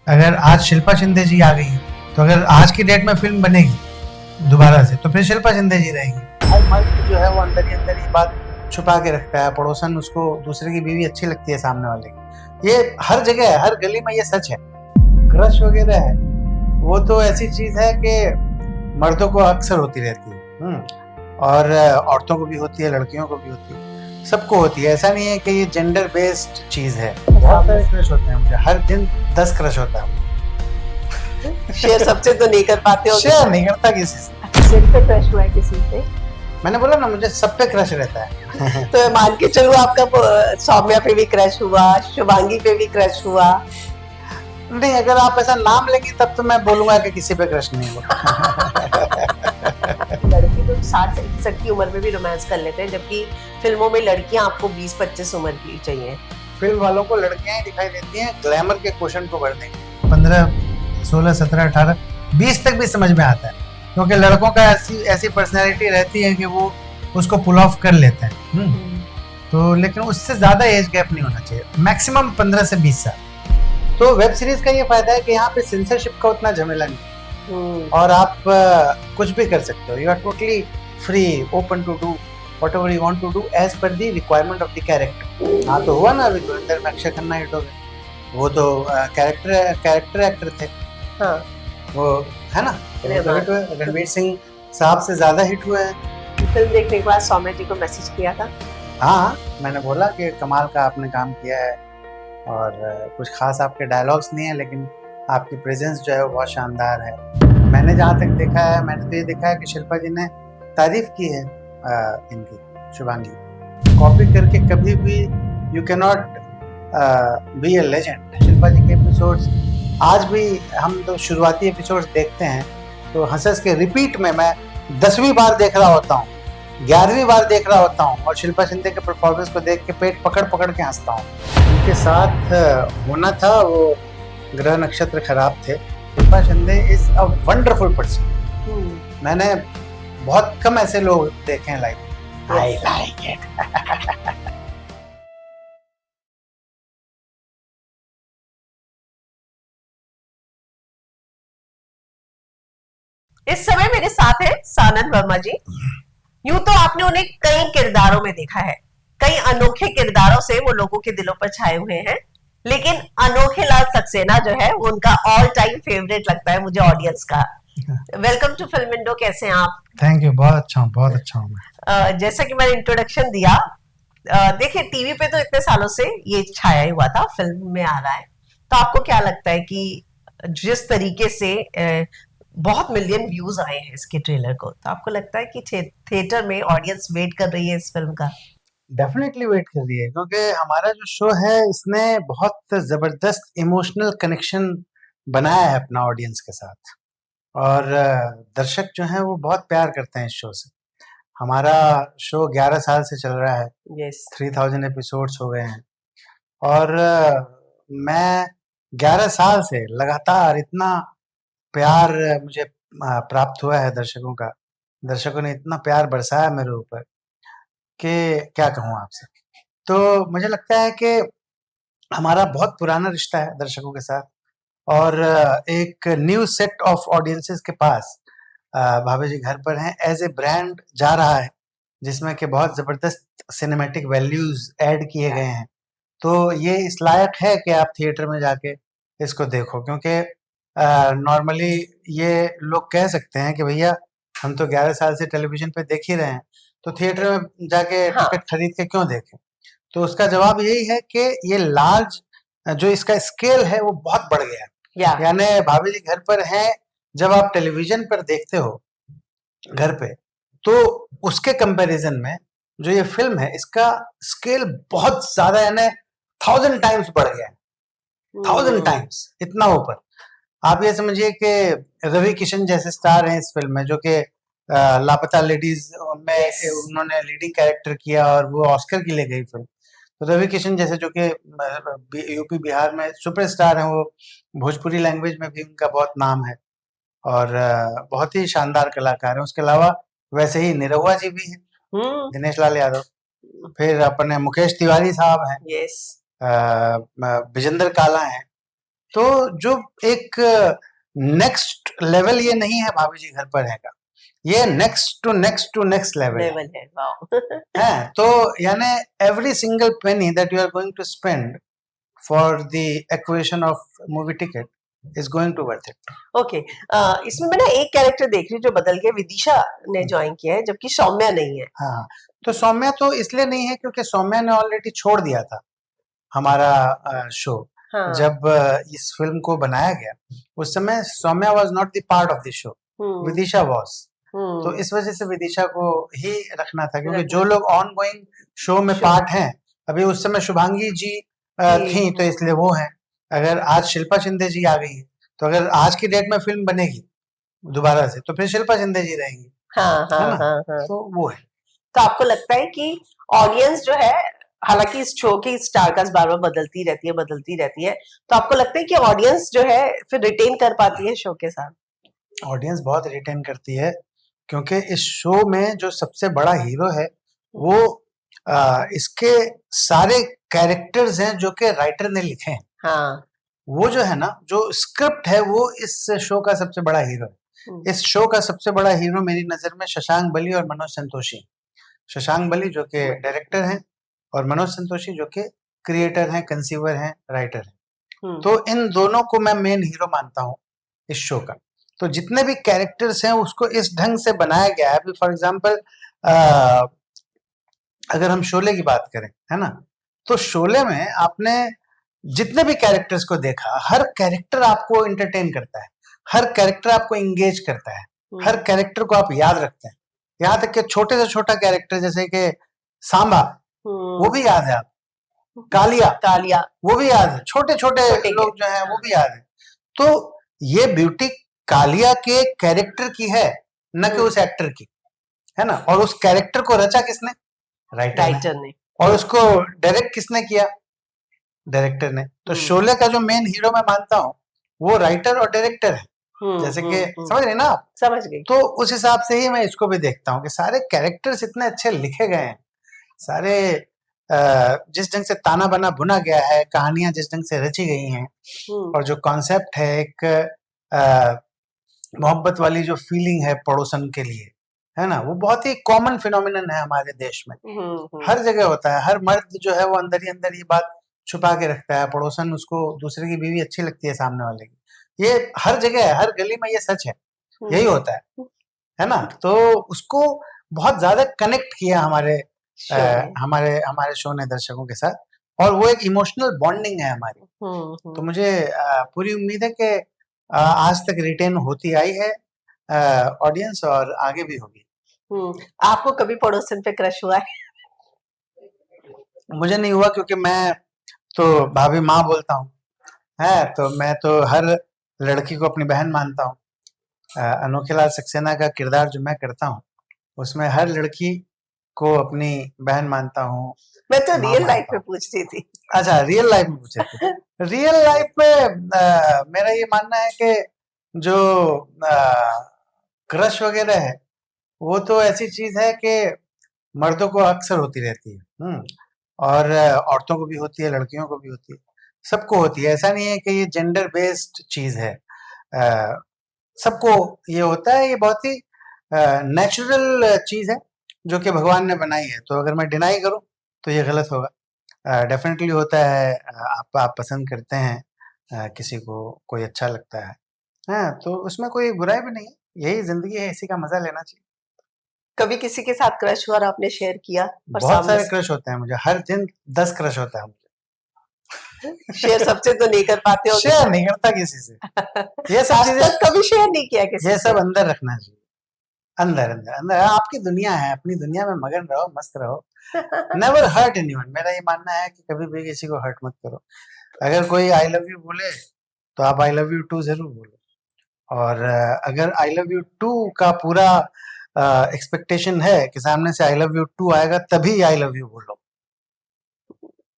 अगर आज शिल्पा शिंदे जी आ गई तो अगर आज की डेट में फिल्म बनेगी दोबारा से तो फिर शिल्पा शिंदे जी रहेंगी। हर मर्द जो है वो अंदर ही अंदर ये बात छुपा के रखता है, पड़ोसन उसको दूसरे की बीवी अच्छी लगती है सामने वाले की। ये हर जगह है, हर गली में ये सच है। क्रश वगैरह है वो तो ऐसी चीज है कि मर्दों को अक्सर होती रहती है। और औरतों को भी होती है, लड़कियों को भी होती है, सबको होती है। ऐसा नहीं है कि ये जेंडर बेस्ड चीज है। बहुत सारे क्रश होते हैं मुझे, हर दिन 10 क्रश होता है। शेयर सबसे तो नहीं कर पाते हो? शेयर नहीं करता किसी से। सिर पे क्रश हुआ है किसी पे? मैंने बोला ना मुझे सब पे क्रश रहता है। तो मैं मान के चलूं आपका सौम्या पे भी क्रश हुआ, शुभांगी पे भी क्रश हुआ? नहीं, अगर आप ऐसा नाम लेंगी तब तो मैं बोलूंगा कि किसी पे क्रश नहीं हुआ। लड़की तो 60-61 की उम्र में भी रोमांस कर लेते हैं, जबकि फिल्मों में लड़कियां आपको 20-25 उम्र की चाहिए। फिल्म वालों को लड़कियां ही दिखाई देती हैं, ग्लैमर के क्वेश्चन को भर देंगे। 15, 16, 17, 18, 20 तक भी समझ में आता है, क्योंकि लड़कों का ऐसी पर्सनैलिटी रहती है कि वो उसको पुल ऑफ कर लेते हैं। तो लेकिन उससे ज्यादा एज गैप नहीं होना चाहिए, मैक्सिमम 15 से 20 साल। तो वेब सीरीज का ये फायदा है कि यहाँ पे सेंसरशिप का उतना झमेला नहीं, और आप कुछ भी कर सकते हो। You are totally free, open to do whatever you want to do as per the requirement of the character। हाँ तो हुआ ना, अभी धुरंधर में अक्षय खन्ना हिट हो गए। वो तो कैरेक्टर एक्टर थे। हाँ वो है ना, हिट हुए। रणवीर सिंह साहब से ज्यादा हिट हुए हैं। फिल्म देखने के बाद सौम्या जी को मैसेज किया था? हाँ, मैंने बोला कि कमाल का आपने काम किया है, और कुछ खास आपके डायलॉग्स नहीं है, लेकिन आपकी प्रेजेंस जो है वो बहुत शानदार है। मैंने जहाँ तक देखा है, मैंने तो ये देखा है कि शिल्पा जी ने तारीफ की है इनकी, शुभांगी। कॉपी करके कभी भी you can not be a legend. Shilpa ji के एपिसोड्स आज भी हम तो शुरुआती एपिसोड्स देखते हैं तो हंस के रिपीट में मैं 10वीं बार देख रहा होता हूँ, 11वीं बार देख रहा होता हूँ, और शिल्पा शिंदे के परफॉर्मेंस को देख के पेट पकड़ पकड़ के हंसता हूँ। उनके साथ होना था, वो ग्रह नक्षत्र खराब थे। Shilpa Shinde is a wonderful person. मैंने बहुत कम ऐसे लोग देखे हैं लाइफ। I like it. इस समय मेरे साथ है सानंद वर्मा जी। यूं तो आपने उन्हें कई किरदारों में देखा है, कई अनोखे किरदारों से वो लोगों के दिलों पर छाए हुए हैं, लेकिन अनोखे लाल सक्सेना जो है वो उनका ऑल टाइम फेवरेट लगता है मुझे ऑडियंस का। वेलकम टू फिल्म विंडो, कैसे हैं आप? थैंक यू, बहुत अच्छा हूँ, बहुत अच्छा हूँ मैं। जैसा कि मैंने इंट्रोडक्शन दिया, देखिए टीवी पे तो इतने सालों से ये छाया हुआ था, फिल्म में आ रहा है, तो आपको क्या लगता है कि जिस तरीके से बहुत मिलियन व्यूज आए हैं इसके ट्रेलर को, तो आपको लगता है कि थिएटर में ऑडियंस वेट कर रही है इस फिल्म का? डेफिनेटली वेट कर रही है, क्योंकि हमारा जो शो है इसने बहुत जबरदस्त इमोशनल कनेक्शन बनाया है अपना ऑडियंस के साथ, और दर्शक जो हैं वो बहुत प्यार करते हैं इस शो से। हमारा शो 11 साल से चल रहा है। यस। 3000 एपिसोड्स हो गए हैं, और मैं 11 साल से लगातार इतना प्यार मुझे प्राप्त हुआ है दर्शकों का। दर्शकों ने इतना प्यार बरसाया मेरे ऊपर कि क्या कहूँ आपसे। तो मुझे लगता है कि हमारा बहुत पुराना रिश्ता है दर्शकों के साथ, और एक न्यू सेट ऑफ ऑडियंसेस के पास भाभी जी घर पर हैं एज ए ब्रांड जा रहा है, जिसमें कि बहुत ज़बरदस्त सिनेमैटिक वैल्यूज ऐड किए गए हैं। तो ये इस लायक है कि आप थिएटर में जाके इसको देखो, क्योंकि नॉर्मली ये लोग कह सकते हैं कि भैया हम तो 11 साल से टेलीविजन पे देख ही रहे हैं, तो थिएटर में जाके टिकट खरीद के क्यों देखें। तो उसका जवाब यही है कि ये लार्ज जो इसका स्केल है वो बहुत बढ़ गया। यानी भाभी जी घर पर हैं, जब आप टेलीविजन पर देखते हो घर पे, तो उसके कंपैरिजन में जो ये फिल्म है इसका स्केल बहुत ज्यादा, यानी 1000 टाइम्स बढ़ गया है। 1000 टाइम्स इतना ऊपर। आप ये समझिए कि रवि किशन जैसे स्टार हैं इस फिल्म में, जो कि लापता लेडीज में उन्होंने लीडिंग कैरेक्टर किया और वो ऑस्कर के लिए गई फिल्म। तो रवि किशन जैसे, जो कि यूपी बिहार में सुपरस्टार हैं, वो भोजपुरी लैंग्वेज में भी उनका बहुत नाम है, और बहुत ही शानदार कलाकार हैं। उसके अलावा वैसे ही निरहुआ जी भी हैं, दिनेश लाल यादव। फिर अपने मुकेश तिवारी साहब हैं, यस। विजेंद्र काला हैं, तो जो एक नेक्स्ट लेवल ये नहीं है भाभी जी घर पर है का, ये नेक्स्ट लेवल लेवल है। वाओ। है। तो यानी every single penny that you are going to spend for the acquisition of movie ticket is going to worth it. Okay, इसमें मैं ना एक कैरेक्टर देख रही हूँ जो बदल गया, विदिशा ने ज्वाइन किया है, जबकि सौम्या नहीं है। हाँ, तो सौम्या तो इसलिए नहीं है क्योंकि सौम्या ने ऑलरेडी छोड़ दिया था हमारा शो। हाँ। जब इस फिल्म को बनाया गया उस समय Saumya was not the part of the show, Vidisha was. तो इस वजह से विदिशा को ही रखना था, क्योंकि जो लोग ऑन गोइंग शो में पार्ट हैं, अभी उस समय शुभांगी जी थी तो इसलिए वो हैं। अगर आज शिल्पा शिंदे जी आ गई है तो अगर आज की डेट में फिल्म बनेगी दोबारा से तो फिर शिल्पा शिंदे जी रहेंगी। हाँ, हाँ, है ना? हाँ, हाँ। तो वो है। तो आपको लगता है कि ऑडियंस जो है, हालांकि इस शो की स्टारकास्ट बार बार बदलती रहती है, तो आपको लगता है कि ऑडियंस जो है फिर रिटेन कर पाती है शो के साथ? ऑडियंस बहुत रिटेन करती है, क्योंकि इस शो में जो सबसे बड़ा हीरो है वो इसके सारे कैरेक्टर्स हैं जो कि राइटर ने लिखे हैं। हाँ। वो जो है ना, जो स्क्रिप्ट है वो इस शो का सबसे बड़ा हीरो है। इस शो का सबसे बड़ा हीरो मेरी नजर में शशांक बली और मनोज संतोषी। शशांक बली जो कि डायरेक्टर हैं और मनोज संतोषी जो कि क्रिएटर हैं, कंसीवर हैं, राइटर हैं। तो इन दोनों को मैं मेन हीरो मानता हूँ इस शो का। तो जितने भी कैरेक्टर्स हैं उसको इस ढंग से बनाया गया है। अभी फॉर एग्जांपल अगर हम शोले की बात करें, है ना, तो शोले में आपने जितने भी कैरेक्टर्स को देखा, हर कैरेक्टर आपको एंटरटेन करता है, हर कैरेक्टर आपको एंगेज करता है, हर कैरेक्टर को आप याद रखते हैं। यहाँ तक कि छोटे से छोटा कैरेक्टर जैसे कि सांबा, वो भी याद है आप, कालिया वो भी याद है, छोटे छोटे लोग जो हैं वो भी याद है। तो ये ब्यूटी कालिया के कैरेक्टर की है, न कि उस एक्टर की, है ना। और उस कैरेक्टर को रचा किसने? राइटर ने। और उसको डायरेक्ट किसने किया? डायरेक्टर ने। तो शोले का जो मेन हीरो मैं मानता हूँ वो राइटर और डायरेक्टर है। जैसे कि समझ रहे ना आप? समझ गई। तो उस हिसाब से ही मैं इसको भी देखता हूँ कि सारे कैरेक्टर्स इतने अच्छे लिखे गए हैं, सारे जिस ढंग से ताना बना बुना गया है, कहानियां जिस ढंग से रची गई हैं, और जो कॉन्सेप्ट है एक मोहब्बत वाली जो फीलिंग है पड़ोसन के लिए, है ना, वो बहुत ही कॉमन फिनोमिनन है हमारे देश में। हर जगह होता है। हर मर्द जो है वो अंदर ही अंदर ये बात छुपा के रखता है, पड़ोसन उसको दूसरे की बीवी अच्छी लगती है सामने वाले की। ये हर जगह है, हर गली में ये सच है, यही होता है ना। तो उसको बहुत ज्यादा कनेक्ट किया हमारे शो ने दर्शकों के साथ, और वो एक इमोशनल बॉन्डिंग है हमारी। तो मुझे पूरी उम्मीद है कि आज तक रिटेन होती आई है ऑडियंस, और आगे भी होगी। आपको कभी पड़ोसन पे क्रश हुआ है? मुझे नहीं हुआ, क्योंकि मैं तो भाभी माँ बोलता हूँ, है, तो मैं तो हर लड़की को अपनी बहन मानता हूँ। अनोखे लाल सक्सेना का किरदार जो मैं करता हूँ उसमें हर लड़की को अपनी बहन मानता हूँ। मैं तो रियल लाइफ में पूछती थी। अच्छा, रियल लाइफ में पूछे थे। रियल लाइफ में मेरा ये मानना है कि जो क्रश वगैरह है वो तो ऐसी चीज है कि मर्दों को अक्सर होती रहती है, और औरतों को भी होती है, लड़कियों को भी होती है, सबको होती है। ऐसा नहीं है कि ये जेंडर बेस्ड चीज है, सबको ये होता है। ये बहुत ही नेचुरल चीज है जो कि भगवान ने बनाई है। तो अगर मैं डिनाई करूं तो ये गलत होगा। डेफिनेटली होता है। आप पसंद करते हैं किसी को, कोई अच्छा लगता है, तो उसमें कोई बुराई भी नहीं है। यही जिंदगी है, इसी का मजा लेना चाहिए। कभी किसी के साथ क्रश हुआ और आपने शेयर किया? और बहुत सारे क्रश होते हैं मुझे, हर दिन 10 क्रश होता है मुझे। शेयर सबसे तो नहीं कर पाते हो? शेयर नहीं करता किसी से। ये सब चीजें कभी शेयर नहीं किया किसी ये सब अंदर रखना चाहिए। अंदर अंदर अंदर आपकी दुनिया है, अपनी दुनिया में मगन रहो, मस्त रहो। Never hurt anyone. मेरा ये मानना है कि कभी भी किसी को हर्ट मत करो। अगर कोई आई लव यू बोले तो आप आई लव यू टू जरूर बोलो, और अगर आई लव यू टू का पूरा एक्सपेक्टेशन है कि सामने से आई लव यू टू आएगा तभी आई लव यू बोलो।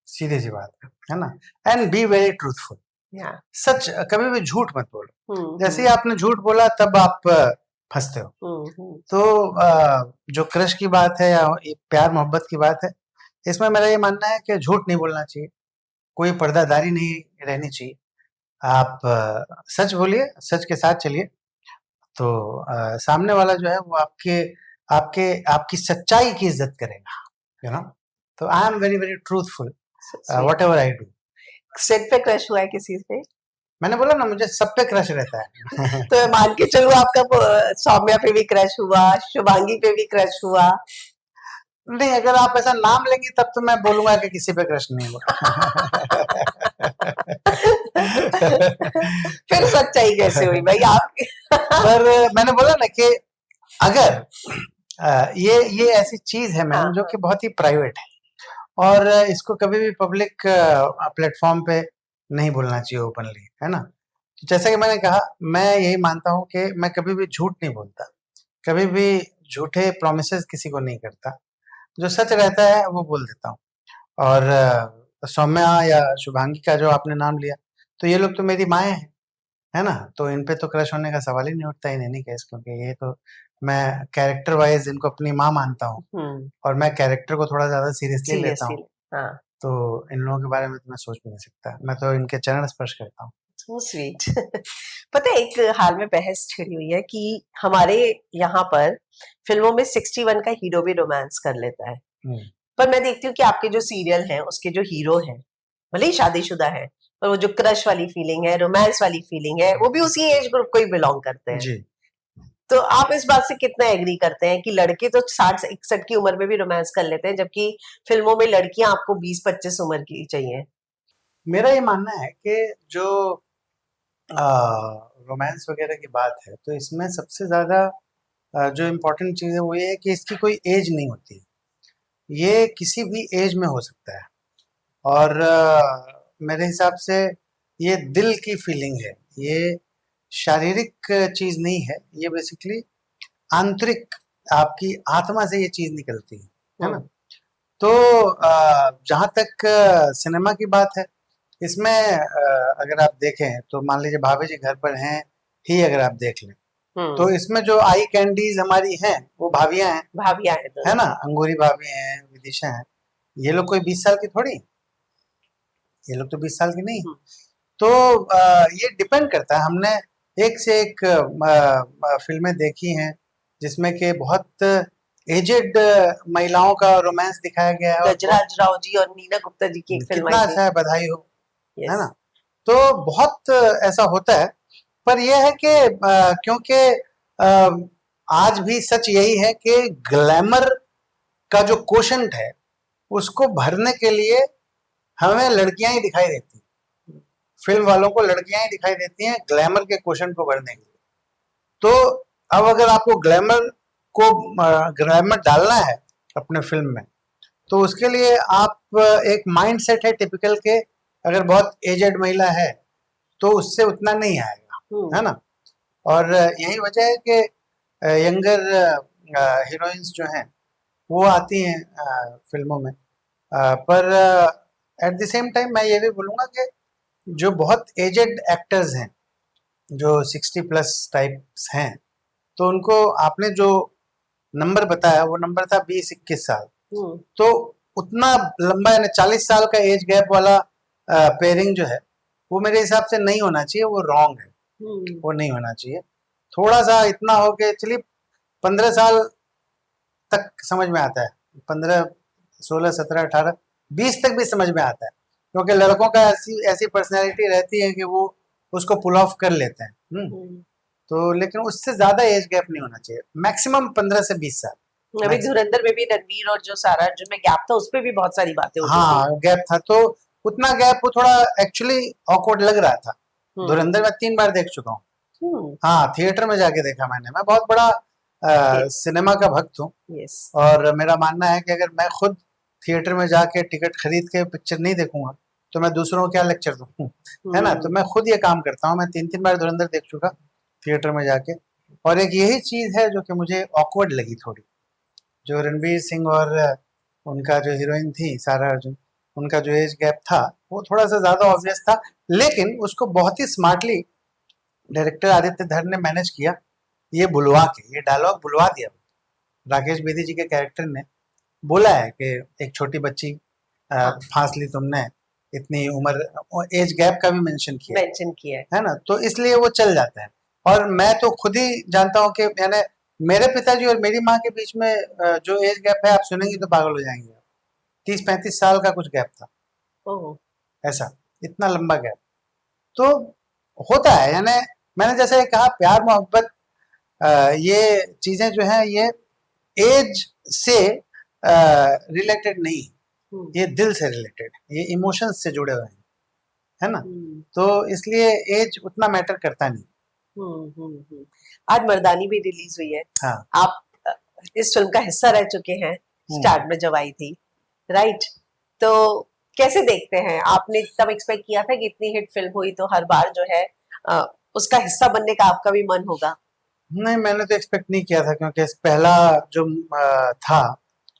सीधी सी बात है ना। And be very truthful. सच, कभी भी झूठ मत बोलो। जैसे ही आपने झूठ बोला तब आप फंसते हो। तो जो क्रश की बात है या प्यार मोहब्बत की बात है, इसमें मेरा ये मानना है कि झूठ नहीं बोलना चाहिए, कोई पर्दादारी नहीं रहनी चाहिए। आप सच बोलिए, सच के साथ चलिए, तो सामने वाला जो है वो आपके आपके आपकी सच्चाई की इज्जत करेगा, यू नो। तो I am very very truthful sweet. What ever I do. Set पे क्रश हुआ है किसी पे? मैंने बोला ना, मुझे सब पे क्रश रहता है। तो मैं मान के चलूं आपका सौम्या पे भी क्रश हुआ, शुभांगी पे भी क्रश हुआ। नहीं, अगर आप ऐसा नाम लेंगी तब तो मैं बोलूंगा कि किसी पे क्रश नहीं हुआ। फिर सच्चाई कैसे हुई भाई आपकी? पर मैंने बोला ना कि अगर ये ऐसी चीज है मैम, हाँ, जो कि बहुत ही प्राइवेट है, और इसको कभी भी पब्लिक प्लेटफॉर्म पे नहीं बोलना चाहिए ओपनली, है ना। तो जैसा कि मैंने कहा, मैं यही मानता हूँ कि मैं कभी भी झूठ नहीं बोलता, कभी भी झूठे प्रोमिसेस किसी को नहीं करता। जो सच रहता है वो बोल देता हूँ। और सौम्या या शुभांगी का जो आपने नाम लिया, तो ये लोग तो मेरी माएँ हैं, है ना? तो इन पे तो क्रश होने का सवाल ही नहीं उठता इन एनी केस, क्योंकि ये तो मैं कैरेक्टर वाइज़ इनको अपनी माँ मानता हूँ, और मैं कैरेक्टर को थोड़ा ज़्यादा सीरियसली लेता सीरियसली। हूँ। हाँ। तो इन लोगों के बारे में तो मैं सोच भी नहीं सकता। मैं तो इनके चरण स्पर्श करता हूँ। So sweet. पता है एक हाल में बहस छिड़ी हुई है कि हमारे यहाँ पर फिल्मों में 61 का हीरो भी रोमांस कर लेता है। हुँ। पर मैं देखती हूँ कि आपके जो सीरियल हैं उसके जो हीरो हैं, भले ही शादीशुदा है, पर वो जो क्रश वाली फीलिंग है, रोमांस वाली फीलिंग है, वो भी उसी एज ग्रुप को ही बिलोंग करते हैं। जी। तो आप इस बात से कितना एग्री करते हैं कि लड़के तो 60-61 की उम्र में भी रोमांस कर लेते हैं, जबकि फिल्मों में लड़कियां आपको 20-25 उम्र की चाहिए? मेरा ये मानना है कि जो रोमांस वगैरह की बात है, तो इसमें सबसे ज़्यादा जो इम्पोर्टेंट चीज़ है वो ये है कि इसकी कोई एज नहीं होती। ये किसी भी एज में हो सकता है, और मेरे हिसाब से ये दिल की फीलिंग है, ये शारीरिक चीज़ नहीं है, ये बेसिकली आंतरिक, आपकी आत्मा से ये चीज़ निकलती है ना? हम्म। तो जहाँ तक सिनेमा की बात है, इसमें अगर आप देखें तो मान लीजिए भाभी जी घर पर हैं ही अगर आप देख लें, तो हम्म। इसमें जो आई कैंडीज़ हमारी हैं, वो भाभियाँ हैं, भाभियां हैं है दोनों। ना? अंगूरी भाभी हैं, विदिशा हैं। ये लोग कोई 20 साल की थोड़ी, ये लोग तो 20 साल की नहीं। हम्म। तो ये डिपेंड करता है। हमने एक से एक फ़िल्में देखी हैं, जिसमें कि बहुत एजेड महिलाओं का रोमांस दिखाया गया है, और बहुत गजराज राव जी और नीना गुप्ता जी की एक फिल्म कितना आई थी। अच्छा है, बधाई हो, है यस। ना? तो बहुत ऐसा होता है, पर ये है कि क्योंकि आज भी सच यही है कि ग्लैमर का जो कोशंट है, उसको भरने के लिए हमें लड़कियां ही दिखाई देती हैं। फिल्म वालों को लड़कियां ही दिखाई देती हैं ग्लैमर के कोशंट को भरने के लिए। तो अब अगर आपको ग्लैमर डालना है अपने फिल्म में, तो उसके लिए आप एक माइंड सेट है टिपिकल के, अगर बहुत एजेड महिला है तो उससे उतना नहीं आएगा, है ना। और यही वजह है कि यंगर हीरोइंस जो हैं वो आती हैं फिल्मों में, पर एट द सेम टाइम मैं ये भी बोलूँगा कि जो बहुत एजेड एक्टर्स हैं, जो 60 प्लस टाइप्स हैं, तो उनको आपने जो नंबर बताया वो नंबर था 20-21 साल। तो उतना लंबा, यानी 40 साल का एज गैप वाला पेयरिंग जो है, वो मेरे हिसाब से नहीं होना चाहिए, वो रॉन्ग है, वो नहीं होना चाहिए। थोड़ा सा इतना हो के चलिए, 15 साल तक समझ में आता है, 15, 16, 17, 18, 20 तक भी समझ में आता है, क्योंकि लड़कों का ऐसी ऐसी पर्सनैलिटी रहती है कि वो उसको पुल ऑफ कर लेते हैं। तो लेकिन उससे ज़्यादा एज गैप नहीं होना चाहिए, मैक्सिमम 15 से 20 साल। अभी धुरंधर में भी रणवीर और जो सारा जो में गैप था, उस पे भी बहुत सारी बातें होती थी। हाँ, गैप था, तो उतना गैप वो थोड़ा एक्चुअली ऑकवर्ड लग रहा था। धुरंधर मैं 3 बार देख चुका हूँ। हाँ, थिएटर में जाके देखा मैंने। मैं बहुत बड़ा सिनेमा का भक्त हूँ, और मेरा मानना है कि अगर मैं खुद थिएटर में जाके टिकट खरीद के पिक्चर नहीं देखूंगा, तो मैं दूसरों को क्या लेक्चर दूँ, है ना। तो मैं खुद ये काम करता हूँ। मैं 3-3 बार धुरंधर देख चुका थिएटर में जाके, और एक यही चीज़ है जो कि मुझे ऑकवर्ड लगी थोड़ी, जो रणवीर सिंह और उनका जो हीरोइन थी सारा अर्जुन, उनका जो एज गैप था वो थोड़ा सा ज़्यादा ऑब्वियस था, लेकिन उसको बहुत ही स्मार्टली डायरेक्टर आदित्य धर ने मैनेज किया, ये बुलवा के, ये डायलॉग बुलवा दिया। राकेश बेदी जी के कैरेक्टर ने बोला है कि एक छोटी बच्ची फांस ली तुमने, इतनी उम्र, एज गैप का भी मेंशन किया मेंशन किया है। है ना, तो इसलिए वो चल जाता है। और मैं तो खुद ही जानता हूँ कि यानी मेरे पिताजी और मेरी माँ के बीच में जो एज गैप है, आप सुनेंगी तो पागल हो जाएंगे। 30-35 साल का कुछ गैप था, ओह, ऐसा, इतना लंबा गैप। तो होता है, यानी मैंने जैसे कहा, प्यार मोहब्बत ये चीजें जो है, ये एज से रिलेटेड नहीं, ये दिल से रिलेटेड, ये इमोशंस से जुड़े हुए हैं, है ना। तो इसलिए एज उतना मैटर करता नहीं। आज मर्दानी भी रिलीज हुई है। हाँ। आप इस फिल्म का हिस्सा रह चुके हैं स्टार्ट में जब आई थी, राइट? तो कैसे देखते हैं? आपने तब एक्सपेक्ट किया था कि इतनी हिट फिल्म हुई तो हर बार जो है उसका हिस्सा बनने का आपका भी मन होगा? नहीं, मैंने तो एक्सपेक्ट नहीं किया था, क्योंकि पहला जो था,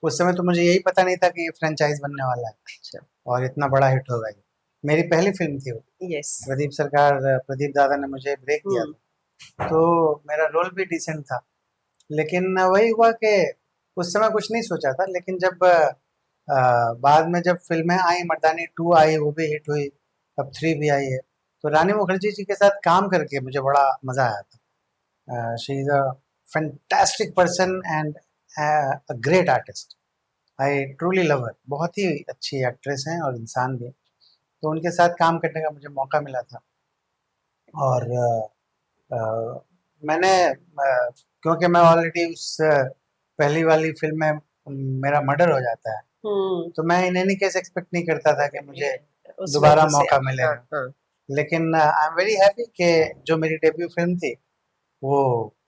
उस समय तो मुझे यही पता नहीं था कि ये फ्रेंचाइज बनने वाला है। अच्छा। और इतना बड़ा हिट होगा ये। मेरी पहली फिल्म थी वो। यस। प्रदीप दादा ने मुझे ब्रेक दिया था, तो मेरा रोल भी डिसेंट था। लेकिन वही हुआ कि उस समय कुछ नहीं सोचा था, लेकिन जब बाद में जब फिल्में आई, मर्दानी 2 आई, वो भी हिट हुई, अब 3 भी आई है, तो रानी मुखर्जी जी के साथ काम करके मुझे बड़ा मजा आया था। She is a fantastic person and a great artist. I truly love हर। बहुत ही अच्छी एक्ट्रेस हैं और इंसान भी। तो उनके साथ काम करने का मुझे मौका मिला था। और मैंने क्योंकि मैं ऑलरेडी उस पहली वाली फिल्म में मेरा मर्डर हो जाता है, तो मैं इन एनी केस एक्सपेक्ट नहीं करता था कि मुझे दोबारा मौका मिलेगा। लेकिन आई एम वेरी हैप्पी कि जो मेरी डेब्यू फिल्म थी वो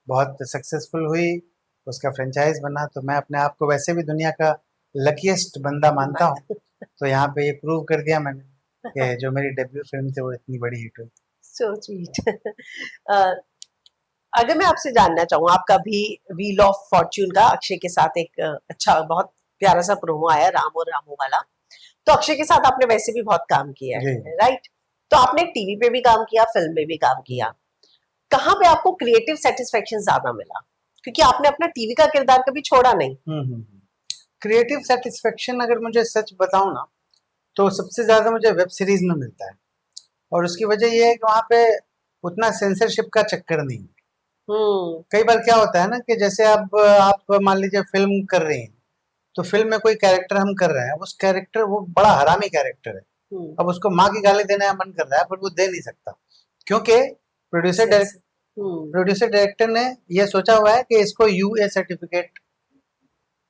बहुत सक्सेसफुल हुई, उसका फ्रेंचाइज बना। तो मैं अपने आप को वैसे भी दुनिया का लकीएस्ट बंदा मानता हूँ। तो यहाँ पे ये प्रूव कर दिया मैंने कि जो मेरी डेब्यू फिल्म थी वो इतनी बड़ी हिट हुई। So sweet. अगर मैं आपसे जानना चाहूँ, आपका भी व्हील ऑफ फॉर्च्यून का अक्षय के साथ एक अच्छा बहुत प्यारा सा प्रोमो आया, राम और रामू वाला। तो अक्षय के साथ आपने वैसे भी बहुत काम किया है, राइट? तो आपने टीवी पे भी काम किया, फिल्म में भी काम किया। कहाँ पे आपको क्रिएटिव सेटिस्फेक्शन ज्यादा मिला? क्योंकि आपने अपना टीवी का किरदार कभी छोड़ा नहीं। क्रिएटिव सेटिस्फेक्शन अगर मुझे सच बताऊं ना, तो सबसे ज्यादा मुझे वेब सीरीज में मिलता है। और उसकी वजह यह है कि वहां पे उतना सेंसरशिप का चक्कर नहीं। कई बार क्या होता है ना कि जैसे अब आप मान लीजिए फिल्म कर रहे हैं, तो फिल्म में कोई कैरेक्टर हम कर रहे हैं, उस कैरेक्टर, वो बड़ा हरामी कैरेक्टर है। अब उसको माँ की गाली देने का मन कर रहा है, पर वो दे नहीं सकता, क्योंकि प्रोड्यूसर डायरेक्टर ने ये सोचा हुआ है कि इसको यूए सर्टिफिकेट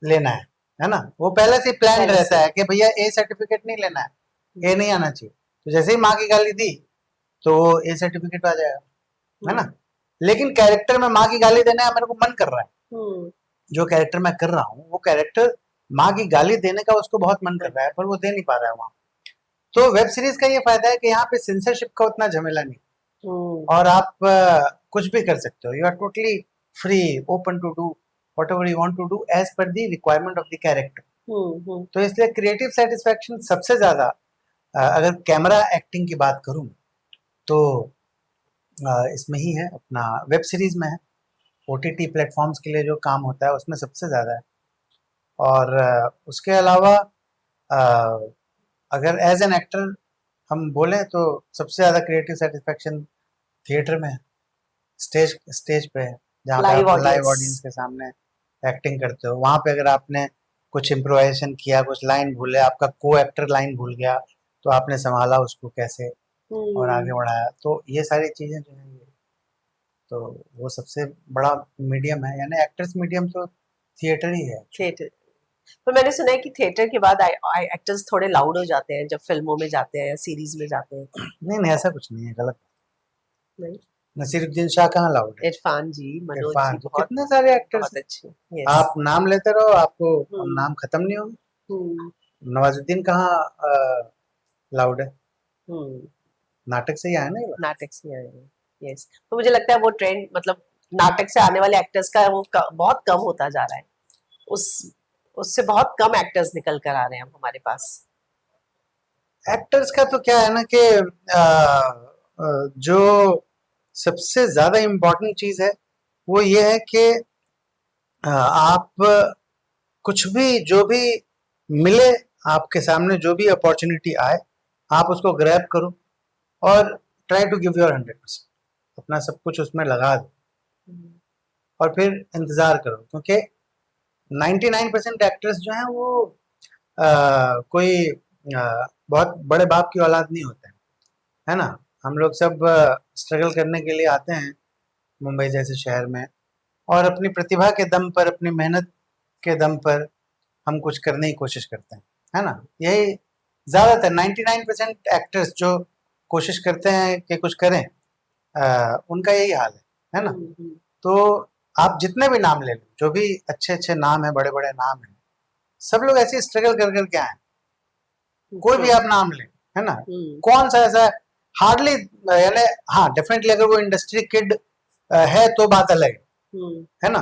लेना है ना। वो पहले से प्लान रहता है कि भैया ए सर्टिफिकेट नहीं लेना है, ए नहीं आना चाहिए। तो जैसे ही माँ की गाली दी तो वो ए सर्टिफिकेट आ जाएगा, है ना। लेकिन कैरेक्टर में माँ की गाली देने का मेरे को मन कर रहा है, जो कैरेक्टर मैं कर रहा हूँ वो कैरेक्टर माँ की गाली देने का उसको बहुत मन कर रहा है, पर वो दे नहीं पा रहा है वहां। तो वेब सीरीज का ये फायदा है कि यहाँ पे सेंसरशिप का उतना झमेला नहीं, और आप कुछ भी कर सकते हो। You are totally free, open to do whatever you want to do as per the requirement of the character। तो इसलिए क्रिएटिव सेटिस्फेक्शन सबसे ज्यादा, अगर कैमरा एक्टिंग की बात करूं तो इसमें ही है, अपना वेब सीरीज में है। ओटीटी प्लेटफॉर्म्स के लिए जो काम होता है उसमें सबसे ज्यादा है। और उसके अलावा अगर एज एन एक्टर हम बोलें तो सबसे ज्यादा क्रिएटिव सेटिस्फेक्शन थिएटर में है, स्टेज पे है, जहाँ पे आप लाइव ऑडियंस के सामने एक्टिंग करते हो। वहां पे अगर आपने कुछ इम्प्रोवाइजेशन किया, कुछ लाइन भूले, आपका को एक्टर लाइन भूल गया, तो आपने संभाला उसको कैसे और आगे बढ़ाया। तो ये सारी चीजें जो है, तो वो सबसे बड़ा मीडियम है, यानी एक्टर्स मीडियम तो थिएटर ही है। थिएटर। तो मैंने सुना है कि थिएटर के बाद एक्टर्स थोड़े लाउड हो जाते हैं जब फिल्मों में जाते हैं या सीरीज में जाते हैं। नहीं, ऐसा कुछ नहीं है, गलत नहीं। नसीरुद्दीन शाह कहाँ लाउड है? इरफान जी, मनोज जी, तो कितने सारे एक्टर्स बहुत अच्छे। आप नाम लेते रहो, आपको नाम खत्म नहीं होगा। नवाजुद्दीन कहाँ लाउड है? नाटक से ही आया ना, नाटक से आया है। यस। तो मुझे लगता है वो ट्रेंड, मतलब नाटक से आने वाले एक्टर्स का वो बहुत कम होता जा रहा है। उससे बहुत कम एक्टर्स निकल कर आ रहे हैं हमारे पास। एक्टर्स का तो क्या है ना कि जो सबसे ज्यादा इम्पोर्टेंट चीज है वो ये है कि आप कुछ भी, जो भी मिले आपके सामने, जो भी अपॉर्चुनिटी आए, आप उसको ग्रैब करो और ट्राई टू गिव योर 100%, अपना सब कुछ उसमें लगा दो और फिर इंतज़ार करो, क्योंकि 99% एक्टर्स जो हैं वो कोई बहुत बड़े बाप की औलाद नहीं होते हैं, है ना। हम लोग सब स्ट्रगल करने के लिए आते हैं मुंबई जैसे शहर में, और अपनी प्रतिभा के दम पर, अपनी मेहनत के दम पर हम कुछ करने की कोशिश करते हैं, है ना। यही ज़्यादातर 99% एक्टर्स जो कोशिश करते हैं कि कुछ करें, उनका यही हाल है ना। तो आप जितने भी नाम ले लो, जो भी अच्छे अच्छे नाम हैं, बड़े बड़े नाम हैं, सब लोग ऐसे स्ट्रगल कर कर के आए। कोई भी आप नाम लें, है ना, कौन सा ऐसा हार्डली, यानी हाँ डेफिनेटली अगर वो इंडस्ट्री किड है तो बात अलग है ना,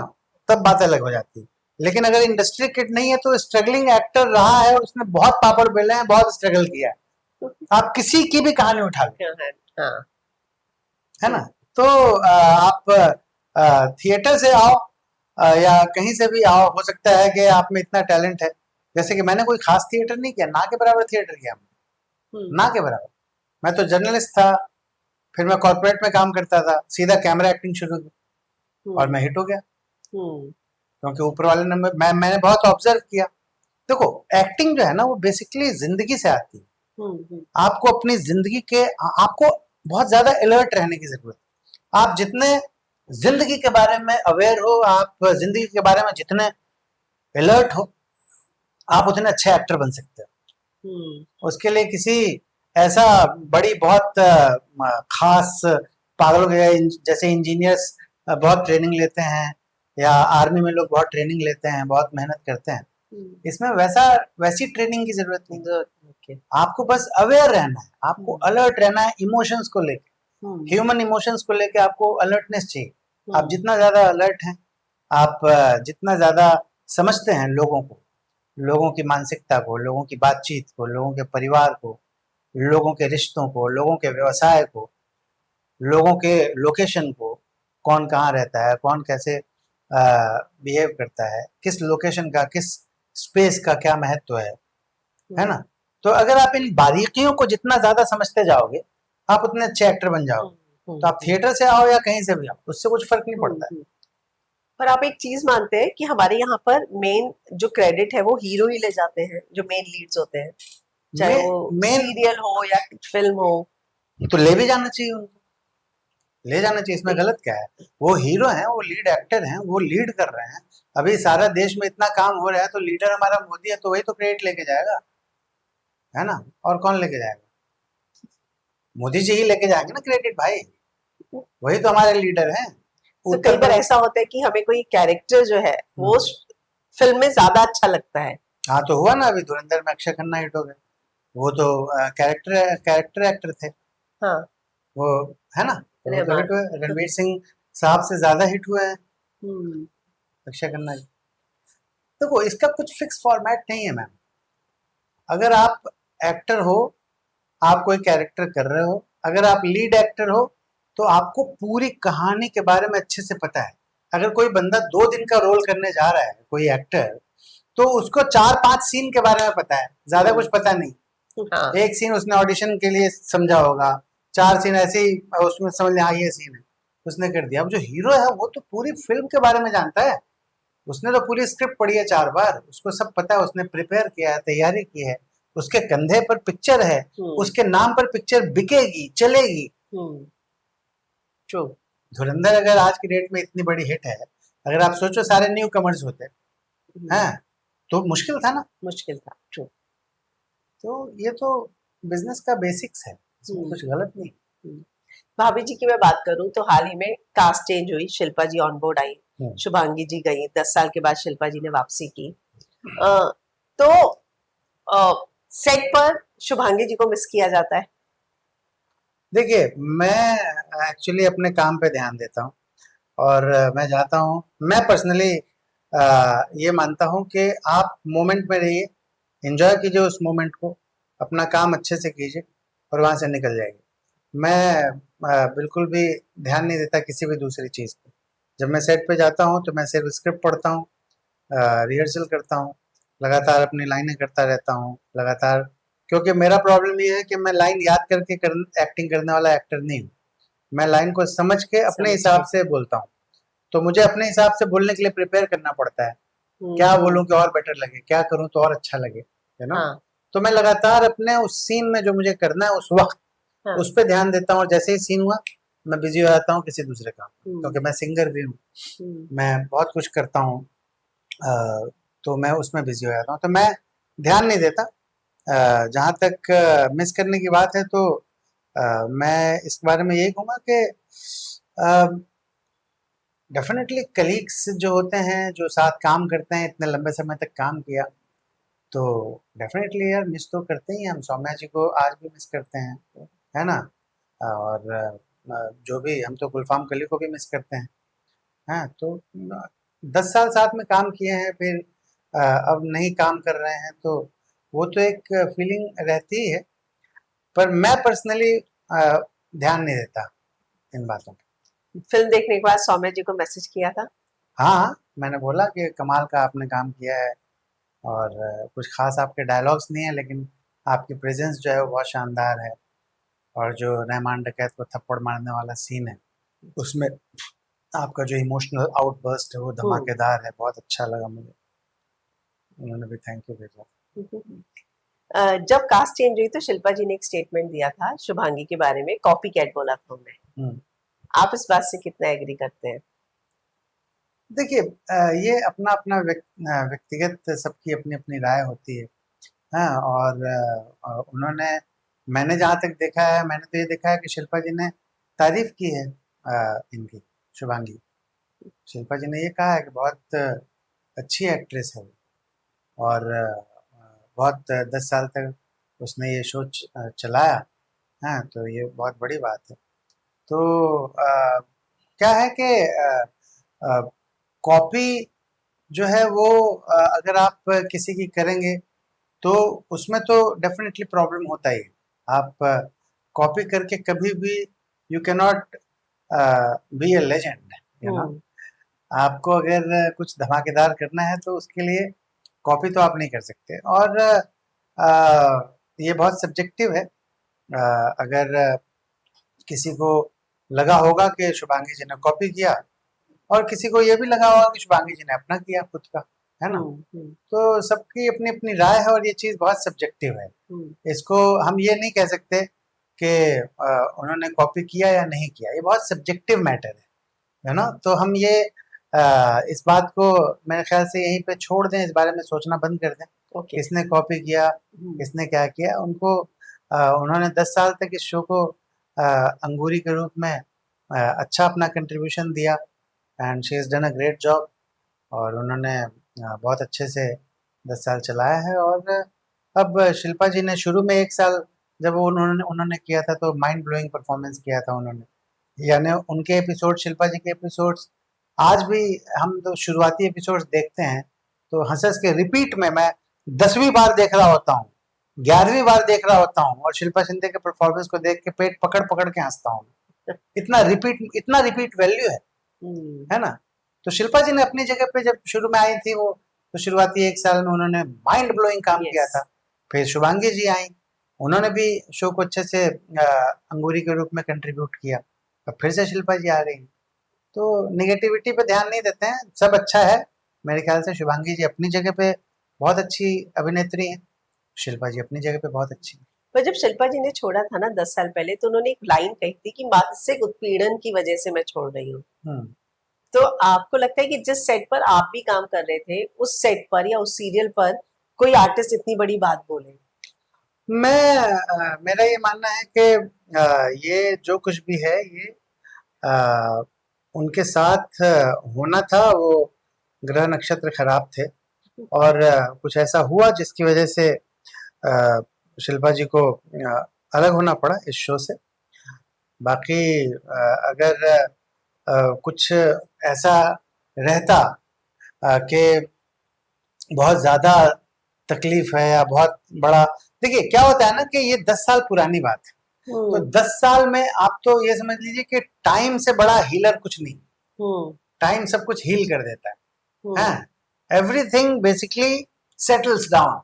तब बात अलग हो जाती है। लेकिन अगर इंडस्ट्री किड नहीं है तो स्ट्रगलिंग एक्टर रहा है, उसने बहुत पापड़ बेले हैं, बहुत स्ट्रगल किया है। आप किसी की भी कहानी उठा लो, है ना। तो आप थिएटर से आओ या कहीं से भी आओ, हो सकता है कि आप में इतना टैलेंट है, जैसे कि मैंने कोई खास थिएटर नहीं किया, ना के बराबर थिएटर किया, ना के बराबर। मैं तो जर्नलिस्ट था, फिर मैं कॉर्पोरेट में काम करता था, सीधा कैमरा एक्टिंग शुरू की और मैं हिट हो गया, क्योंकि ऊपर वाले ने मैंने बहुत ऑब्जर्व किया। देखो एक्टिंग जो है ना वो बेसिकली जिंदगी से आती है। आपको अपनी जिंदगी के, आपको बहुत ज्यादा अलर्ट रहने की जरूरत है। आप जितने जिंदगी के बारे में अवेयर हो, आप जिंदगी के बारे में जितने अलर्ट हो, आप उतने अच्छे एक्टर बन सकते हो। उसके लिए किसी ऐसा बड़ी बहुत खास पागलों के जैसे इंजीनियर्स बहुत ट्रेनिंग लेते हैं, या आर्मी में लोग बहुत ट्रेनिंग लेते हैं, बहुत मेहनत करते हैं, इसमें वैसी ट्रेनिंग की जरूरत नहीं। आपको बस अवेयर रहना है, आपको अलर्ट रहना है इमोशंस को लेके, ह्यूमन इमोशंस को लेके आपको अलर्टनेस चाहिए। आप जितना ज्यादा अलर्ट हैं, आप जितना ज्यादा समझते हैं लोगों को, लोगों की मानसिकता को, लोगों की बातचीत को, लोगों के परिवार को, लोगों के रिश्तों को, लोगों के व्यवसाय को, लोगों के लोकेशन को, कौन कहाँ रहता है, कौन कैसे बिहेव करता है, किस लोकेशन का, किस स्पेस का क्या महत्व है ना। तो अगर आप इन बारीकियों को जितना ज्यादा समझते जाओगे, आप उतने अच्छे एक्टर बन जाओगे। तो आप थिएटर से आओ या कहीं से भी आओ, उससे कुछ फर्क नहीं पड़ता है। पर आप एक चीज मानते हैं कि हमारे यहाँ पर मेन जो क्रेडिट है वो हीरो ही ले जाते हैं, जो मेन लीड्स होते हैं, चाहे वो सीरियल हो या फिल्म हो। तो ले भी जाना चाहिए उनको, ले जाना चाहिए, इसमें गलत क्या है। वो हीरो हैं, वो लीड एक्टर हैं, वो लीड कर रहे हैं। अभी सारा देश में इतना काम हो रहा है, तो लीडर हमारा मोदी है, तो वही तो क्रेडिट लेके जाएगा, है ना। और कौन लेके जाएगा? मोदी जी ही लेके जाएंगे ना क्रेडिट भाई, वही तो हमारे लीडर हैं। तो कई बार ऐसा होता है कि हमें कोई कैरेक्टर जो है वो फिल्म में ज्यादा अच्छा लगता है। हाँ तो हुआ ना, अभी धुरंधर में अक्षय खन्ना हिट हो गए, वो तो कैरेक्टर एक्टर थे। हाँ वो है ना, वो तो हिट हुए, रणवीर सिंह साहब से ज्यादा हिट हुए हैं अक्षय खन्ना जी। देखो इसका कुछ फिक्स फॉर्मेट नहीं है मैम। अगर आप एक्टर हो, आप कोई कैरेक्टर कर रहे हो, अगर आप लीड एक्टर हो, तो आपको पूरी कहानी के बारे में अच्छे से पता है। अगर कोई बंदा 2 दिन का रोल करने जा रहा है, कोई एक्टर, तो उसको 4-5 सीन के बारे में पता है, ज्यादा कुछ पता नहीं। हाँ। एक सीन उसने ऑडिशन के लिए समझा होगा, 4 सीन ऐसे ही उसमें समझ लिया, हाँ ये सीन है, उसने कर दिया। अब जो हीरो है वो तो पूरी फिल्म के बारे में जानता है, उसने तो पूरी स्क्रिप्ट पढ़ी है 4 बार, उसको सब पता है, उसने प्रिपेयर किया है, तैयारी की है, उसके कंधे पर पिक्चर है, उसके नाम पर पिक्चर बिकेगी, चलेगी। धुरंधर अगर आज की डेट में इतनी बड़ी हिट है, अगर आप सोचो सारे न्यू कमर्स होते हैं तो मुश्किल था ना, मुश्किल था। ट्रू। तो ये तो बिजनेस का बेसिक्स है, इसमें कुछ गलत नहीं। भाभी जी की मैं बात करूं तो हाल ही में कास्ट चेंज हुई, शिल्पा जी ऑन बोर्ड आई, शुभांगी जी गई, 10 साल के बाद शिल्पा जी ने वापसी की। तो सेट पर शुभांगी जी को मिस किया जाता है? देखिए मैं एक्चुअली अपने काम पे ध्यान देता हूँ, और मैं चाहता हूँ, मैं पर्सनली ये मानता हूँ कि आप मोमेंट में रहिए, एंजॉय कीजिए उस मोमेंट को, अपना काम अच्छे से कीजिए और वहाँ से निकल जाइए। मैं बिल्कुल भी ध्यान नहीं देता किसी भी दूसरी चीज़ पे। जब मैं सेट पे जाता हूँ तो मैं सिर्फ स्क्रिप्ट पढ़ता हूँ, रिहर्सल करता हूँ, लगातार अपनी लाइनें करता रहता हूँ लगातार, क्योंकि मेरा प्रॉब्लम ये है कि मैं लाइन याद करके एक्टिंग करने वाला एक्टर नहीं हूँ। मैं लाइन को समझ के अपने समझ हिसाब गई। से बोलता हूँ। तो मुझे अपने हिसाब से बोलने के लिए प्रिपेयर करना पड़ता है। क्या बोलूं कि और बेटर लगे, क्या करूं तो और अच्छा लगे, है ना। हाँ तो मैं लगातार अपने उस सीन में जो मुझे करना है उस वक्त हाँ। उस पर ध्यान देता हूँ, और जैसे ही सीन हुआ मैं बिजी हो जाता हूँ किसी दूसरे काम में, क्योंकि मैं सिंगर भी हूँ, मैं बहुत कुछ करता हूँ। तो मैं उसमें बिजी हो जाता हूँ, तो मैं ध्यान नहीं देता। जहाँ तक मिस करने की बात है तो मैं इस बारे में यही कहूँगा कि डेफिनेटली कलीग्स जो होते हैं, जो साथ काम करते हैं, इतने लंबे समय तक काम किया, तो डेफिनेटली यार मिस तो करते ही हैं हम। सौम्या जी को आज भी मिस करते हैं, है ना। और जो भी, हम तो गुलफाम कली को भी मिस करते हैं। हाँ, तो 10 साल साथ में काम किए हैं, फिर अब नहीं काम कर रहे हैं, तो वो तो एक फीलिंग रहती ही है। पर मैं पर्सनली ध्यान नहीं देता इन बातों पे। फिल्म देखने के बाद सौम्या जी को मैसेज किया था? हाँ, मैंने बोला कि कमाल का आपने काम किया है, और कुछ खास आपके डायलॉग्स नहीं है, लेकिन आपकी प्रेजेंस जो है वो बहुत शानदार है। और जो रहमान डकैत को थप्पड़ मारने वाला सीन है, उसमें आपका जो इमोशनल आउटबर्स्ट है वो धमाकेदार है, बहुत अच्छा लगा मुझे। उन्होंने भी थैंक यू भेजा। जब कास्ट चेंज हुई तो शिल्पा जी ने एक स्टेटमेंट दिया था शुभांगी के बारे में, कॉपी कैट बोला था उन्होंने। हम्म। आप इस बात से कितना एग्री करते हैं? देखिए, ये अपना अपना व्यक्तिगत सबकी अपनी अपनी राय होती है। हाँ, और उन्होंने, मैंने जहाँ तक देखा है, मैंने तो ये देखा है कि शिल्पा जी ने तारीफ की है इनकी, शुभांगी। शिल्पा जी ने ये कहा है कि बहुत अच्छी एक्ट्रेस है वो, और बहुत 10 साल तक उसने ये शो चलाया। हाँ, तो ये बहुत बड़ी बात है। तो क्या है कि कॉपी जो है वो अगर आप किसी की करेंगे तो उसमें तो डेफिनेटली प्रॉब्लम होता ही है। आप कॉपी करके कभी भी you can not be a legend, you know. Hmm. आपको अगर कुछ धमाकेदार करना है तो उसके लिए कॉपी तो आप नहीं कर सकते। और ये बहुत सब्जेक्टिव है। अगर किसी को लगा होगा कि शुभांगी जी ने कॉपी किया, और किसी को ये भी लगा होगा कि शुभांगी जी ने अपना किया खुद का, है ना। हम्म। तो सबकी अपनी अपनी राय है, और ये चीज़ बहुत सब्जेक्टिव है। इसको हम ये नहीं कह सकते कि उन्होंने कॉपी किया या नहीं किया, ये बहुत सब्जेक्टिव मैटर है ना। तो हम ये इस बात को मेरे ख्याल से यहीं पे छोड़ दें, इस बारे में सोचना बंद कर दें ओके। किसने कॉपी किया, किसने क्या किया। उनको उन्होंने 10 साल तक इस शो को अंगूरी के रूप में अच्छा अपना कंट्रीब्यूशन दिया, and she is done a great job. और उन्होंने बहुत अच्छे से 10 साल चलाया है। और अब शिल्पा जी ने शुरू में 1 साल जब वो उन्होंने उन्होंने किया था तो माइंड ब्लोइंग परफॉर्मेंस किया था उन्होंने। यानी उनके एपिसोड, शिल्पा जी के एपिसोड्स आज भी, हम तो शुरुआती एपिसोड्स देखते हैं तो हंस हंस के रिपीट में मैं 10वीं बार देख रहा होता हूँ, 11वीं बार देख रहा होता हूँ, और शिल्पा शिंदे के परफॉर्मेंस को देख के पेट पकड़ पकड़ के हंसता हूँ। इतना रिपीट वैल्यू है ना। तो शिल्पा जी ने अपनी जगह पे जब शुरू में आई थी वो, तो शुरुआती 1 साल में उन्होंने माइंड ब्लोइंग काम किया था। फिर शुभांगी जी आई, उन्होंने भी शो को अच्छे से अंगूरी के रूप में कंट्रीब्यूट किया। अब फिर से शिल्पा जी आ गई। तो नेगेटिविटी पे ध्यान नहीं देते हैं, सब अच्छा है। मेरे ख्याल से शुभांगी जी अपनी जगह पे बहुत अच्छी अभिनेत्री हैं, शिल्पा जी अपनी जगह पे बहुत अच्छी हैं। पर जब शिल्पा जी ने छोड़ा था ना 10 साल पहले, तो उन्होंने एक लाइन कही थी कि मानसिक उत्पीड़न की वजह से मैं छोड़ रही हूँ। हम्म। तो आपको लगता है कि जिस सेट पर आप भी काम कर रहे थे, उस सेट पर या उस सीरियल पर कोई आर्टिस्ट इतनी बड़ी बात बोले? मेरा ये मानना है कि ये जो कुछ भी है ये अ, उनके साथ होना था। वो ग्रह नक्षत्र खराब थे, और कुछ ऐसा हुआ जिसकी वजह से शिल्पा जी को अलग होना पड़ा इस शो से। बाकी अगर कुछ ऐसा रहता कि बहुत ज़्यादा तकलीफ है या बहुत बड़ा, देखिए क्या होता है ना कि ये 10 साल पुरानी बात है। तो 10 साल में आप तो ये समझ लीजिए कि टाइम से बड़ा हीलर कुछ नहीं। टाइम सब कुछ हील कर देता है। हाँ, एवरीथिंग बेसिकली सेटल्स डाउन,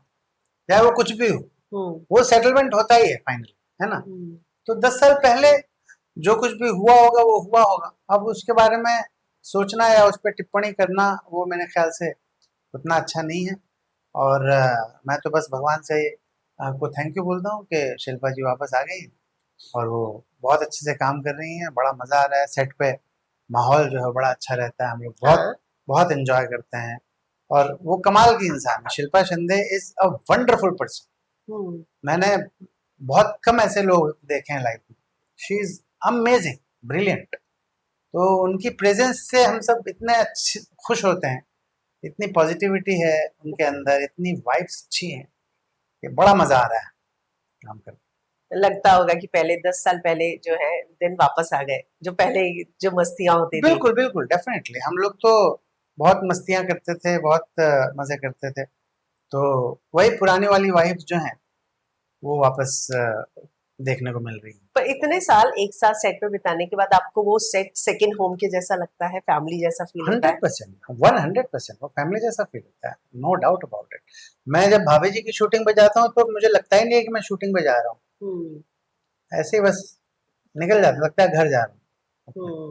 चाहे वो कुछ भी हो। वो सेटलमेंट होता ही है फाइनली, है ना। हम्म, तो 10 साल पहले जो कुछ भी हुआ होगा वो हुआ होगा, अब उसके बारे में सोचना या उस पर टिप्पणी करना वो मेरे ख्याल से उतना अच्छा नहीं है। और मैं तो बस भगवान से को थैंक यू बोलता हूँ कि शिल्पा जी वापस आ गई और वो बहुत अच्छे से काम कर रही हैं, बड़ा मज़ा आ रहा है सेट पे, माहौल जो है बड़ा अच्छा रहता है, हम लोग बहुत हाँ, बहुत एंजॉय करते हैं। और वो कमाल की इंसान है, Shilpa Shinde is a wonderful person. Hmm, मैंने बहुत कम ऐसे लोग देखे हैं लाइफ में। She is amazing, brilliant. तो उनकी प्रेजेंस से हम सब इतने अच्छे खुश होते हैं, इतनी पॉजिटिविटी है उनके अंदर, इतनी वाइब्स अच्छी हैं कि बड़ा मजा आ रहा है काम करके। लगता होगा कि पहले 10 साल पहले जो है दिन वापस आ गए, जो पहले जो मस्तियां होती थी। बिल्कुल बिल्कुल, डेफिनेटली हम लोग तो बहुत मस्तियां करते थे, बहुत मजे करते थे। तो वही पुरानी वाली वाइब्स जो हैं वो वापस देखने को मिल रही है। पर इतने साल एक साथ सेट पे बिताने के बाद आपको वो सेट सेकंड होम के जैसा लगता है, फैमिली जैसा फील होता है? 100%, 100% वो फैमिली जैसा फील होता है, नो डाउट अबाउट इट। मैं जब भाभी जी की शूटिंग पे जाता हूँ तो मुझे लगता ही नहीं है कि मैं शूटिंग पे जा रहा हूँ, हम्म, ऐसे ही बस निकल जाता, लगता है घर जा रहा हूँ अपने। हम्म।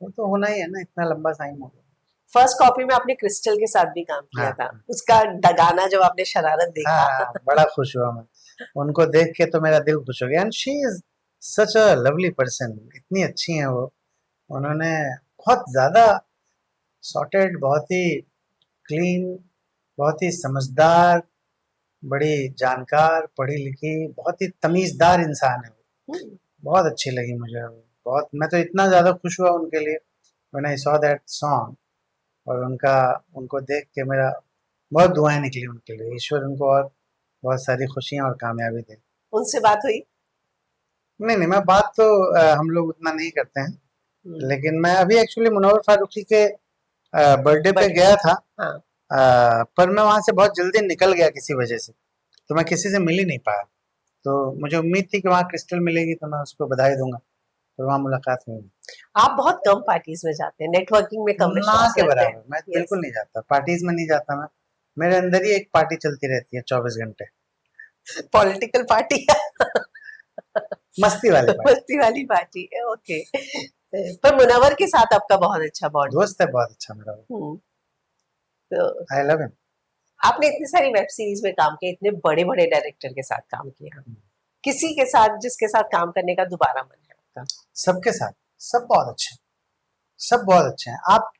वो तो होना ही है ना, इतना लंबा टाइम हो गया। फर्स्ट कॉपी में आपने क्रिस्टल के साथ भी काम किया था, हाँ उसका डगाना जब आपने शरारत देखा। हाँ, बड़ा खुश हुआ मैं, उनको देख के तो मेरा दिल खुश हो गया। And she is such a lovely person, इतनी अच्छी हैं वो। उन्होंने बहुत ज्यादा सॉर्टेड, बहुत ही क्लीन, बहुत ही समझदार, बड़ी जानकार, पढ़ी लिखी, बहुत ही तमीज़दार इंसान है वो। हम्म, बहुत अच्छी लगी मुझे वो, बहुत। मैं तो इतना ज़्यादा खुश हुआ उनके लिए when I saw that song. और उनका उनको देख के मेरा बहुत दुआएं निकली उनके लिए, ईश्वर उनको और बहुत सारी खुशियाँ और कामयाबी दे। उनसे बात हुई? नहीं नहीं, मैं बात तो हम लोग उतना नहीं करते हैं, हम्म, लेकिन मैं अभी एक्चुअली मुनव्वर फारूकी के बर्थडे पे बर्थडे। गया था। हाँ। पर मैं वहाँ से बहुत जल्दी निकल गया किसी वजह से, तो मैं किसी से मिल ही नहीं पाया। तो मुझे उम्मीद थी कि वहाँ क्रिस्टल मिलेगी तो मैं उसको बधाई दूंगा, तो वहाँ मुलाकात हुई। आप बहुत कम पार्टीज में जाते हैं, नेटवर्किंग में कम ना विश्वास के रखते हैं। बराबर, मैं बिल्कुल यस। नहीं जाता पार्टीज में, नहीं जाता मैं। मेरे अंदर ही एक पार्टी चलती रहती है 24 घंटे, पॉलिटिकल पार्टी। मस्ती वाली पार्टी। मस्ती वाली पार्टी है, ओके। पर मुनव्वर के साथ आपका बहुत अच्छा बॉन्ड है। दोस्त है बहुत अच्छा मेरा, हम्म, तो आई लव हिम। आपने इतनी सारी वेब सीरीज में काम किया, इतने बड़े बड़े डायरेक्टर के साथ काम किया, किसी के साथ जिसके साथ काम करने का दोबारा मन है आपका? सबके साथ, सब बहुत अच्छे हैं, सब बहुत अच्छे हैं। आप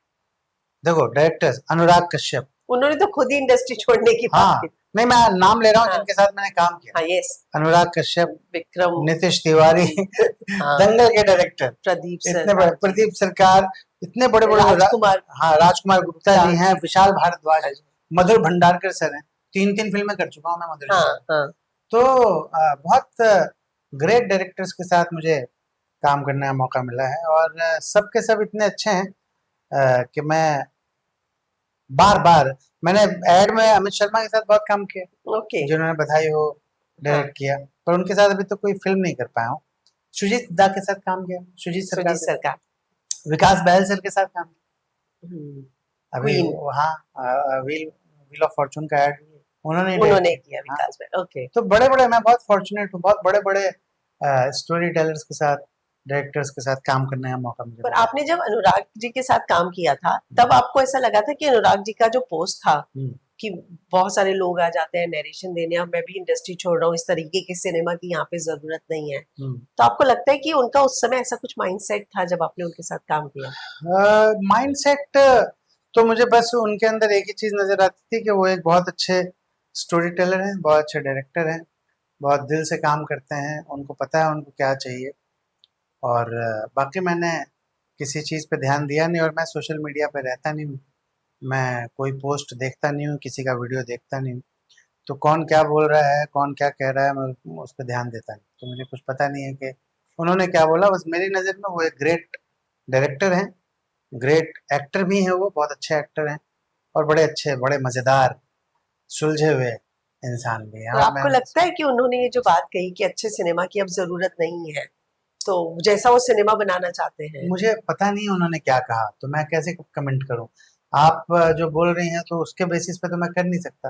देखो डायरेक्टर्स, अनुराग कश्यप। उन्होंने तो खुद ही इंडस्ट्री छोड़ने की बात हाँ, की। नहीं मैं नाम ले रहा हूँ हाँ, जिनके साथ मैंने काम किया। हाँ, यस। अनुराग कश्यप, विक्रम। नीतीश तिवारी, हाँ, दंगल के डायरेक्टर, प्रदीप इतने बड़े, सरकार जी, प्रदीप सरकार, इतने बड़े बड़े राजकुमार। हाँ, राजकुमार गुप्ता जी हैं, विशाल भारद्वाज, हाँ जी। मधुर भंडारकर सर हैं। 3 3 फिल्में कर चुका हूँ मैं मधुर जी हाँ, की। हाँ। तो बहुत ग्रेट डायरेक्टर्स के साथ मुझे काम करने का मौका मिला है, और सबके सब इतने अच्छे हैं कि मैं बार बार, मैंने एड में अमित शर्मा के साथ बहुत काम किया, ओके। जिन्होंने बधाई हो हाँ, डायरेक्ट किया, पर उनके साथ अभी तो कोई फिल्म नहीं कर पाया हूँ। सुजीत दा के साथ काम किया, सुजीत सरकार सुजीत के साथ, सरकार। विकास बहल सर के साथ काम किया। अभी क्वीन वहाँ व्हील व्हील ऑफ फॉर्चून का एड उन्होंने डायरेक्ट उन्होंने किया, किया। हाँ, विकास में, ओके। तो बड़े बड़े, मैं बहुत फॉर्चुनेट हूँ, बहुत बड़े बड़े स्टोरी टेलर्स के साथ, डायरेक्टर्स के साथ काम करने का मौका मुझे पर मिला है। आपने जब अनुराग जी के साथ काम किया था, तब आपको ऐसा लगा था कि अनुराग जी का जो पोस्ट था हम्म, कि बहुत सारे लोग आ जाते हैं नरेशन देने, अब मैं भी इंडस्ट्री छोड़ रहा हूँ, इस तरीके के सिनेमा की यहाँ पे जरूरत नहीं है, हम्म। तो आपको लगता है कि उनका उस समय ऐसा कुछ माइंडसेट था जब आपने उनके साथ काम किया? माइंडसेट तो मुझे बस उनके अंदर एक ही चीज नजर आती थी कि वो एक बहुत अच्छे स्टोरी टेलर हैं, बहुत अच्छे डायरेक्टर हैं, बहुत दिल से काम करते हैं, उनको पता है उनको क्या चाहिए। और बाकी मैंने किसी चीज़ पे ध्यान दिया नहीं, और मैं सोशल मीडिया पे रहता नहीं हूँ, मैं कोई पोस्ट देखता नहीं हूँ, किसी का वीडियो देखता नहीं हूँ। तो कौन क्या बोल रहा है, कौन क्या कह रहा है, मैं उस पर ध्यान देता नहीं, तो मुझे कुछ पता नहीं है कि उन्होंने क्या बोला। बस मेरी नज़र में वो एक ग्रेट डायरेक्टर हैं, ग्रेट एक्टर भी हैं, वो बहुत अच्छे एक्टर हैं, और बड़े अच्छे, बड़े मज़ेदार, सुलझे हुए इंसान भी हैं। और और आपको मैंने, लगता है कि उन्होंने ये जो बात कही कि अच्छे सिनेमा की अब जरूरत नहीं है, तो जैसा वो सिनेमा बनाना चाहते हैं? मुझे पता नहीं उन्होंने क्या कहा, तो मैं कैसे कमेंट करूं। आप जो बोल रही हैं तो उसके बेसिस पे तो मैं कर नहीं सकता,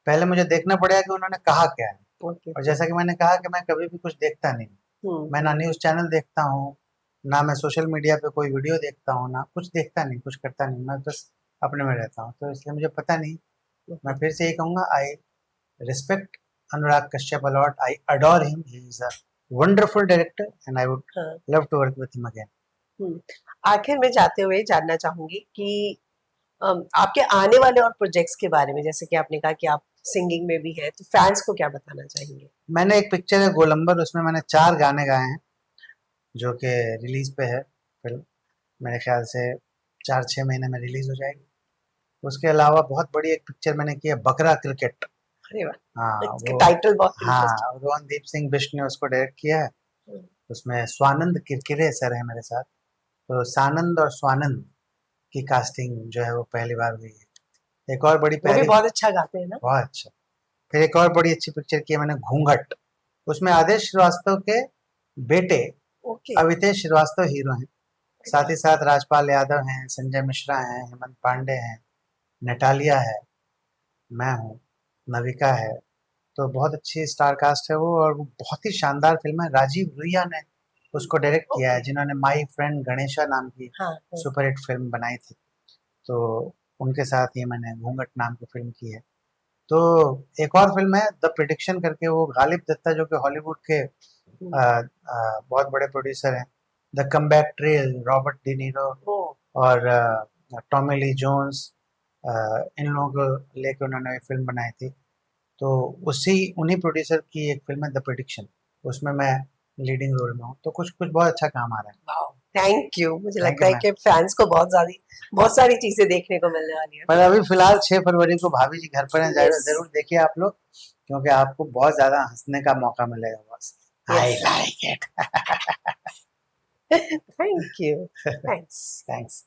पहले मुझे देखना पड़ेगा कि उन्होंने कहा क्या है। ओके। और जैसा कि मैंने कहा कि मैं कभी भी कुछ देखता नहीं, मैं ना न्यूज़ चैनल देखता हूँ, ना मैं सोशल मीडिया पे कोई वीडियो देखता हूँ, ना कुछ देखता नहीं, कुछ करता नहीं, मैं बस अपने में रहता हूँ, तो इसलिए मुझे पता नहीं। मैं फिर से यही कहूँगा, I respect Anurag Kashyap a lot, I adore him, he is a wonderful director and I would हाँ। love to work with him again. आखिर में जाते हुए जानना चाहूंगी कि आपके आने वाले और प्रोजेक्ट्स के बारे में, जैसे कि आपने कहा कि आप सिंगिंग में भी है, तो फैंस को क्या बताना चाहेंगे? मैंने एक पिक्चर है गोलंबर, उसमें मैंने 4 गाने गाए हैं, जो कि रिलीज़ पे है फिल्म, मेरे ख्याल से 4-6 महीने में रिलीज़ हो जाएगी। उसके अलावा बहुत बड़ी एक पिक्चर मैंने की है, बकरा क्रिकेट। अरे वाह, हाँ, इसका वो, टाइटल बहुत इंटरेस्टिंग। हाँ, रोहनदीप सिंह बिष्ट ने उसको डायरेक्ट किया है। उसमें स्वानंद किरकिरे सर है मेरे साथ, तो सानंद और स्वानंद की कास्टिंग जो है वो पहली बार हुई है। एक और बड़ी वो भी प्यारी, बहुत अच्छा गाते हैं ना? बहुत अच्छा। फिर एक और बड़ी अच्छी पिक्चर की है मैंने, घूंघट। उसमें आदेश श्रीवास्तव के बेटे ओके। अवितेश श्रीवास्तव हीरो हैं, साथ ही साथ राजपाल यादव हैं, संजय मिश्रा हैं, हेमंत पांडे हैं, नटालिया है, मैं हूँ, नविका है। तो बहुत अच्छी स्टार कास्ट है वो, और वो बहुत ही शानदार फिल्म है। राजीव रुइया ने उसको डायरेक्ट किया है, ओके। जिन्होंने माई फ्रेंड गणेशा नाम की हाँ हाँ। सुपरहिट फिल्म बनाई थी। तो उनके साथ ये मैंने घूंघट नाम की फिल्म की है। तो एक और फिल्म है द प्रिडिक्शन करके, वो गालिब दत्ता जो कि हॉलीवुड के बहुत बड़े प्रोड्यूसर हैं, the comeback trail, Robert De Niro ओ। और टॉमी ली जोन्स, इन लोगों को लेके उन्होंने एक फिल्म बनाई थी। तो उसी उन्हीं प्रोड्यूसर की एक फिल्म है द प्रिडिक्शन, उसमें मैं लीडिंग रोल में हूँ। तो कुछ कुछ बहुत अच्छा काम आ रहा है। Wow, thank you. मुझे थैंक लगता यू है मैम। कि फैंस को बहुत सारी चीजें देखने को मिलने वाली है। पर अभी फिलहाल 6 फरवरी को भाभी जी घर पर हैं, यस। जरूर देखिए आप लोग, क्योंकि आपको बहुत ज़्यादा हँसने का मौका मिलेगा boss. I yes. Like it. Thank you. Thanks. Thanks.